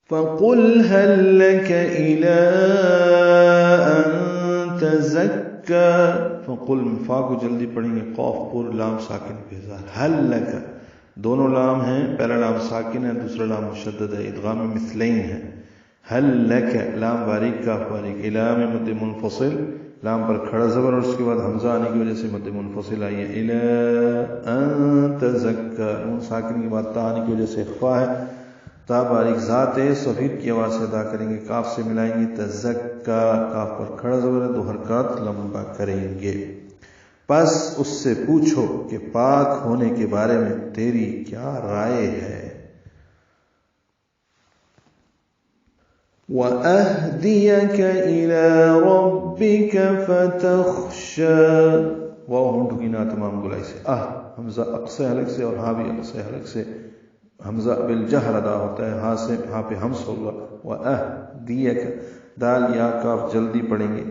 فَقُلْ هَلْ لَكَ إِلَىٰ أَن تَزَكَّىٰ. فَقُلْ فا کو جلدی پڑھیں گے، قاف پر لام ساکن پہ اظہار. هل لك دونوں لام ہیں، پہلا لام ساکن ہے، دوسرا لام مشدد ہے، ادغام مثلین ہے. هل لك لام باریک کاف باریک، الہ میں مد منفصل، لام پر کھڑا زبر اور اس کے بعد حمزہ آنے کی وجہ سے مد منفصل آئی ہے. الى ان تزکا، نون ساکن کے بعد تا آنے کی وجہ سے اخفا ہے، تا باریک ذات ہے، صفیر کی آواز سے ادا کریں گے، کاف سے ملائیں گے. تزکا کاف پر کھڑا زبر ہے، 2 حرکات لمبا کریں گے. پس اس سے پوچھو کہ پاک ہونے کے بارے میں تیری کیا رائے ہے. وَأَهْدِيَكَ إِلَىٰ رَبِّكَ فَتَخْشَىٰ. واو ہونٹوں کی نا تمام گلائی سے، حمزہ اقصی حلق سے اور ہاں بھی اقصی حلق سے، حمزہ بالجہر ادا ہوتا ہے، ہاں پہ ہمس ہوگا. وَأَهْدِيَكَ دال یا کاف جلدی پڑھیں گے،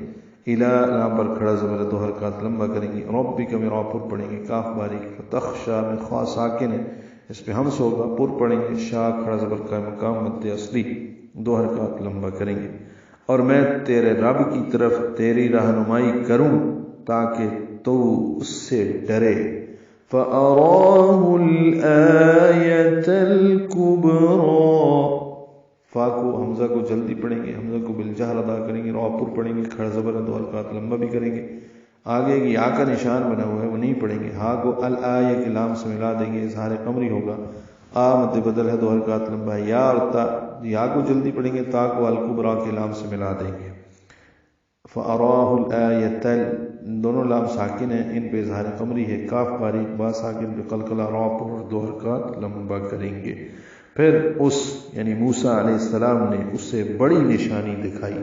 الہ لام پر کھڑا زبر 2 حرکات لمبا کریں گے. ربک میں را پر پڑھیں گے، کاف باریک. فتخشا میں خوا ساکن ہے، اس پہ ہمس ہوگا، پر پڑھیں گے، شا کھڑا زبر کا مقام مد اصلی، 2 حرکات لمبا کریں گے. اور میں تیرے رب کی طرف تیری رہنمائی کروں تاکہ تو اس سے ڈرے. فَأَرَاهُ الْآيَةَ الْكُبْرَىٰ. فا کو حمزہ کو جلدی پڑھیں گے، حمزہ کو بالجہر ادا کریں گے، را پر پڑھیں گے، کھڑا زبر 2 حرکات لمبا بھی کریں گے. آگے کی یا کا نشان بنا ہوا ہے وہ نہیں پڑھیں گے، ہا کو الآیہ کے لام سے ملا دیں گے، اظہار قمری ہوگا. مد بدل ہے، 2 حرکات لمبا ہے. یا اور تا، یا کو جلدی پڑھیں گے، تا کو الکبرا کے لام سے ملا دیں گے. فَأَرَاهُ الْآيَةَ دونوں لام ساکن ہیں، ان پہ اظہار قمری ہے، کاف باریک با ساکن پہ قلقلہ، را پر 2 حرکات لمبا کریں گے. پھر اس یعنی موسیٰ علیہ السلام نے اس سے بڑی نشانی دکھائی.